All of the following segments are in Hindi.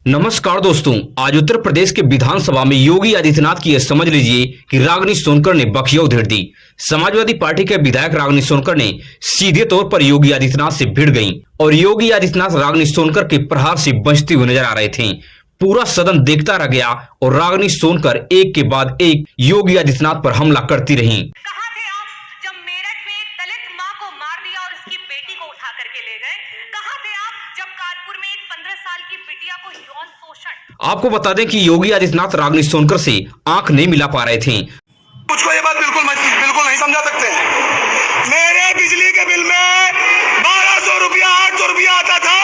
नमस्कार दोस्तों, आज उत्तर प्रदेश के विधानसभा में योगी आदित्यनाथ की यह समझ लीजिए कि रागिनी सोनकर ने बखिया उधेड़ दी। समाजवादी पार्टी के विधायक रागिनी सोनकर ने सीधे तौर पर योगी आदित्यनाथ से भिड़ गईं और योगी आदित्यनाथ रागिनी सोनकर के प्रहार से बचते हुए नजर आ रहे थे। पूरा सदन देखता रह गया और रागिनी सोनकर एक के बाद एक योगी आदित्यनाथ पर हमला करती रहीं। आपको बता दें कि योगी आदित्यनाथ रागिनी सोनकर से आंख नहीं मिला पा रहे थे। मुझको ये बात बिल्कुल नहीं समझा सकते। मेरे बिजली के बिल में 1200 रुपया 800 रुपया आता था,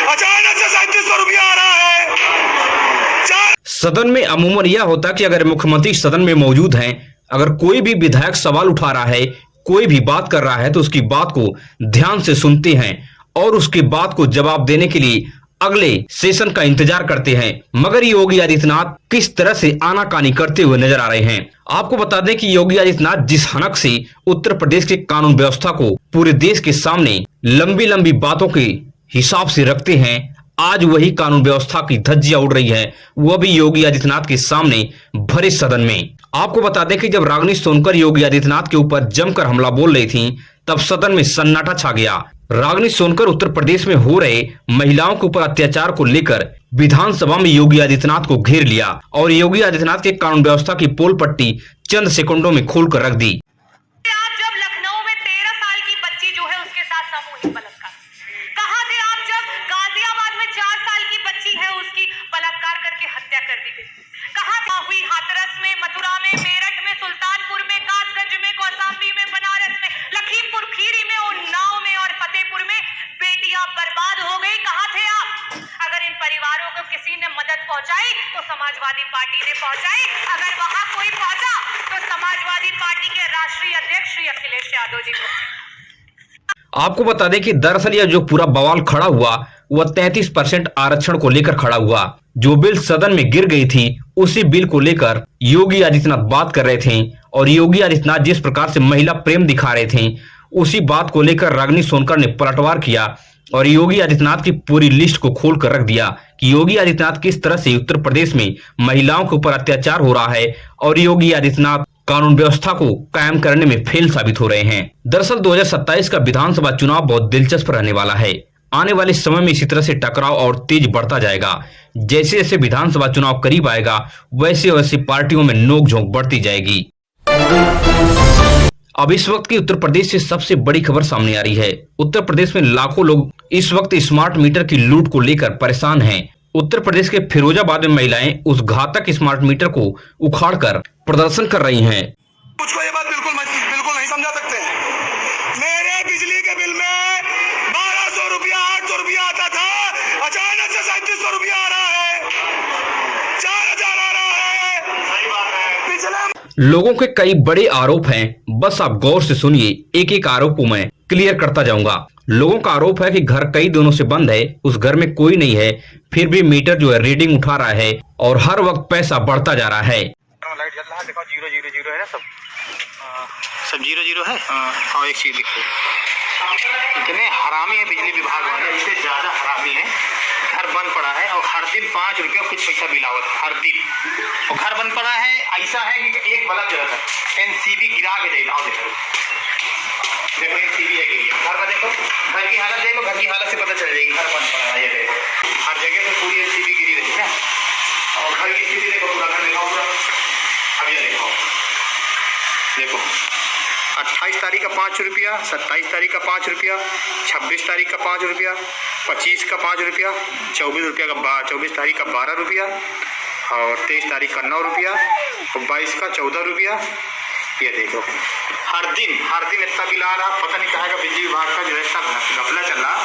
अचानक से 3700 रुपया आ रहा है। सदन में अमूमन यह होता कि अगर मुख्यमंत्री सदन में मौजूद हैं, अगर कोई भी विधायक सवाल उठा रहा है, कोई भी बात कर रहा है तो उसकी बात को ध्यान से सुनते हैं और उसकी बात को जवाब देने के लिए अगले सेशन का इंतजार करते हैं। मगर योगी आदित्यनाथ किस तरह से आनाकानी करते हुए नजर आ रहे हैं। आपको बता दें कि योगी आदित्यनाथ जिस हनक से उत्तर प्रदेश के कानून व्यवस्था को पूरे देश के सामने लंबी लंबी बातों के हिसाब से रखते हैं, आज वही कानून व्यवस्था की धज्जियां उड़ रही है, वह भी योगी आदित्यनाथ के सामने भरे सदन में। आपको बता दें कि जब रागिनी सोनकर योगी आदित्यनाथ के ऊपर जमकर हमला बोल रही थी, तब सदन में सन्नाटा छा गया। रागिनी सोनकर उत्तर प्रदेश में हो रहे महिलाओं के ऊपर अत्याचार को लेकर विधानसभा में योगी आदित्यनाथ को घेर लिया और योगी आदित्यनाथ के कानून व्यवस्था की पोल पट्टी चंद सेकंडों में खोलकर रख दी। आप जब लखनऊ में 13 साल की बच्ची जो है उसके साथ सामूहिक बलात्कार, कहां थे आप जब गाजियाबाद में 4 साल की बच्ची है उसकी बलात्कार करके हत्या कर दी गई? कहां हुई हाथरस में, मथुरा में, मेरठ में, सुल्तानपुर में, कासगंज में, कौशाम्बी में, बनारस में, लखीमपुर खीरी में, उन्नाव में और फतेहपुर में बेटियां बर्बाद हो गई। कहां थे आप? अगर इन परिवारों को किसी ने मदद पहुंचाई तो समाजवादी पार्टी ने पहुंचाई, अगर वहां कोई पहुंचा तो समाजवादी पार्टी के राष्ट्रीय अध्यक्ष श्री अखिलेश यादव जी को। आपको बता दें कि दरअसल यह जो पूरा बवाल खड़ा हुआ वह 33% आरक्षण को लेकर खड़ा हुआ। जो बिल सदन में गिर गई थी उसी बिल को लेकर योगी आदित्यनाथ बात कर रहे थे और योगी आदित्यनाथ जिस प्रकार से महिला प्रेम दिखा रहे थे उसी बात को लेकर रागिनी सोनकर ने पलटवार किया और योगी आदित्यनाथ की पूरी लिस्ट को खोल कर रख दिया कि योगी आदित्यनाथ किस तरह से उत्तर प्रदेश में महिलाओं के ऊपर अत्याचार हो रहा है और योगी आदित्यनाथ कानून व्यवस्था को कायम करने में फेल साबित हो रहे हैं। दरअसल 2027 का विधानसभा चुनाव बहुत दिलचस्प रहने वाला है। आने वाले समय में इसी तरह से टकराव और तेज बढ़ता जाएगा। जैसे जैसे विधानसभा चुनाव करीब आएगा वैसे वैसे पार्टियों में नोकझोंक बढ़ती जाएगी। अब इस वक्त की उत्तर प्रदेश से सबसे बड़ी खबर सामने आ रही है। उत्तर प्रदेश में लाखों लोग इस वक्त स्मार्ट मीटर की लूट को लेकर परेशान हैं। उत्तर प्रदेश के फिरोजाबाद में महिलाएं उस घातक स्मार्ट मीटर को उखाड़कर प्रदर्शन कर रही हैं। मुझको ये बात बिल्कुल नहीं समझा सकते। मेरे बिजली के बिल में 1200 रुपया 800 रुपया आता था, अचानक से 3700 रुपया आ रहा है, 4000 आ रहा है। सही बात है। पिछले लोगों के कई बड़े आरोप हैं, बस आप गौर से सुनिए, एक एक आरोप को मैं क्लियर करता जाऊंगा। लोगों का आरोप है कि घर कई दिनों से बंद है, उस घर में कोई नहीं है, फिर भी मीटर जो है रीडिंग उठा रहा है और हर वक्त पैसा बढ़ता जा रहा है। लाइट जल रहा है, देखो 000 है ना, सब 0 है। हाँ, एक चीज लिखो, इतने हरामी है बिजली विभाग वाले, इससे ज्यादा हरामी है। घर बंद पड़ा है और हर दिन 5 रुपया कुछ पैसा बिलावत हर दिन, और घर बंद पड़ा है। ऐसा है कि एक बल्ब जो है एनसीबी गिरा के देगा। देखो एनसीबी है गिरी, घर में देखो, घर की हालत देखो, घर की हालत से पता चल जाएगी घर बंद पड़ा है। ये देखो हर जगह पे पूरी एनसीबी गिरी रही है और घर की स्थिति देखो, पूरा घर देखो पूरा। अब ये देखो 28 तारीख का 5 रुपया, 27 तारीख का 5 रुपया, 26 तारीख का 5 रुपया, 25 का 5 रुपया, 24 तारीख का 12 रुपया और 23 तारीख का 9 रुपया और 22 का 14 रुपया। ये देखो हर दिन इतना बिल आ रहा। पता नहीं कहेगा बिजली विभाग का जो है घपला चल रहा,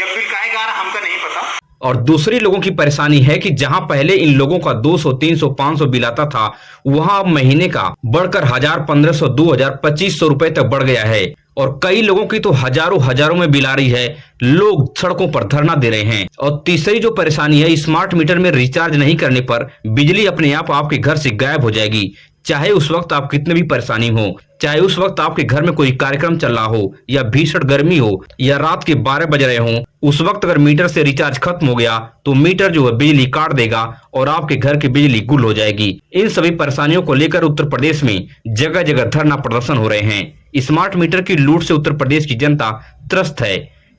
या बिल कहेगा आ रहा हमको नहीं पता। और दूसरी लोगों की परेशानी है कि जहां पहले इन लोगों का 200, 300, 500 बिल आता था, वहां अब महीने का बढ़कर 1000, 1500, 2000, 2500 रुपए तक बढ़ गया है और कई लोगों की तो हजारों में बिल आ रही है। लोग सड़कों पर धरना दे रहे हैं। और तीसरी जो परेशानी है, स्मार्ट मीटर में रिचार्ज नहीं करने पर बिजली अपने आप आपके घर से गायब हो जाएगी। चाहे उस वक्त आप कितने भी परेशानी हो, चाहे उस वक्त आपके घर में कोई कार्यक्रम चल रहा हो, या भीषण गर्मी हो, या रात के 12 बज रहे हो, उस वक्त अगर मीटर से रिचार्ज खत्म हो गया तो मीटर जो है बिजली काट देगा और आपके घर की बिजली गुल हो जाएगी। इन सभी परेशानियों को लेकर उत्तर प्रदेश में जगह जगह धरना प्रदर्शन हो रहे हैं। स्मार्ट मीटर की लूट से उत्तर प्रदेश की जनता त्रस्त है।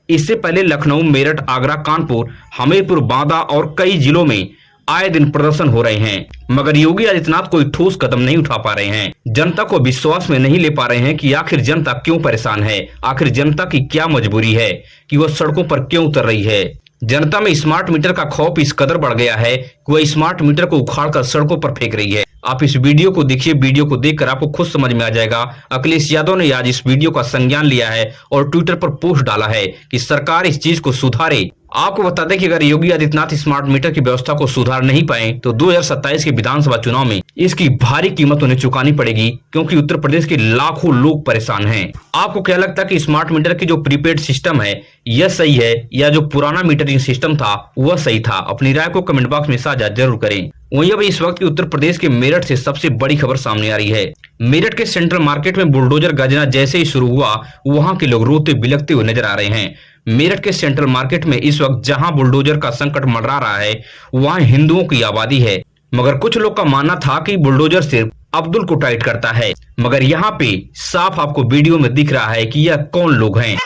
इससे पहले लखनऊ, मेरठ, आगरा, कानपुर, हमीरपुर, बांदा और कई जिलों में आए दिन प्रदर्शन हो रहे हैं, मगर योगी आदित्यनाथ कोई ठोस कदम नहीं उठा पा रहे हैं। जनता को विश्वास में नहीं ले पा रहे हैं कि आखिर जनता क्यों परेशान है, आखिर जनता की क्या मजबूरी है कि वह सड़कों पर क्यों उतर रही है। जनता में स्मार्ट मीटर का खौफ इस कदर बढ़ गया है कि वह स्मार्ट मीटर को उखाड़कर सड़कों पर फेंक रही है। आप इस वीडियो को देखिए, वीडियो को देखकर आपको खुद समझ में आ जाएगा। अखिलेश यादव ने आज इस वीडियो का संज्ञान लिया है और ट्विटर पर पोस्ट डाला है कि सरकार इस चीज को सुधारे। आपको बता दें कि अगर योगी आदित्यनाथ स्मार्ट मीटर की व्यवस्था को सुधार नहीं पाए तो 2027 के विधानसभा चुनाव में इसकी भारी कीमत उन्हें चुकानी पड़ेगी, क्योंकि उत्तर प्रदेश के लाखों लोग परेशान हैं। आपको क्या लगता है कि स्मार्ट मीटर की जो प्रीपेड सिस्टम है यह सही है या जो पुराना मीटरिंग सिस्टम था वह सही था? अपनी राय को कमेंट बॉक्स में साझा जरूर करें। वहीं अब इस वक्त की उत्तर प्रदेश के मेरठ से सबसे बड़ी खबर सामने आ रही है। मेरठ के सेंट्रल मार्केट में बुलडोजर गजना जैसे ही शुरू हुआ, वहां के लोग रोते बिलखते हुए नजर आ रहे हैं। मेरठ के सेंट्रल मार्केट में इस वक्त जहां बुलडोजर का संकट मंडरा रहा है वहां हिंदुओं की आबादी है, मगर कुछ लोग का मानना था कि बुलडोजर सिर्फ अब्दुल को टाइट करता है, मगर यहाँ पे साफ आपको वीडियो में दिख रहा है कि यह कौन लोग हैं।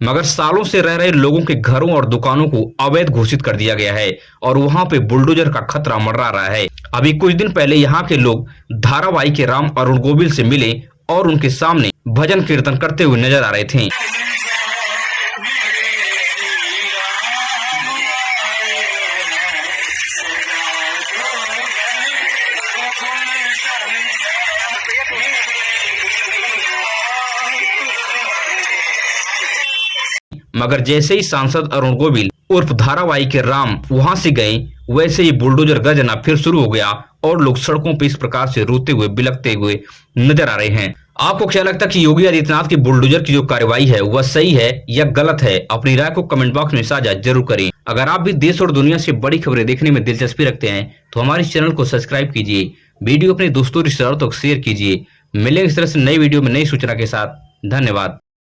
मगर सालों से रह रहे लोगों के घरों और दुकानों को अवैध घोषित कर दिया गया है और वहां पे बुलडोजर का खतरा मंडरा रहा है। अभी कुछ दिन पहले यहाँ के लोग धारावाहिक के राम अरुण गोविल से मिले और उनके सामने भजन कीर्तन करते हुए नजर आ रहे थे। मगर जैसे ही सांसद अरुण गोविल उर्फ धारावाहिक के राम वहां से गए, वैसे ही बुलडोजर गजना फिर शुरू हो गया और लोग सड़कों पर इस प्रकार से रोते हुए बिलखते हुए नजर आ रहे हैं। आपको क्या लगता है कि योगी आदित्यनाथ की बुलडोजर की जो कार्रवाई है वह सही है या गलत है? अपनी राय को कमेंट बॉक्स में साझा जरूर करें। अगर आप भी देश और दुनिया से बड़ी खबरें देखने में दिलचस्पी रखते हैं तो हमारे चैनल को सब्सक्राइब कीजिए, वीडियो अपने दोस्तों रिश्तेदारों तक शेयर कीजिए। मिलेंगे इस तरह से नई वीडियो में नई सूचना के साथ। धन्यवाद।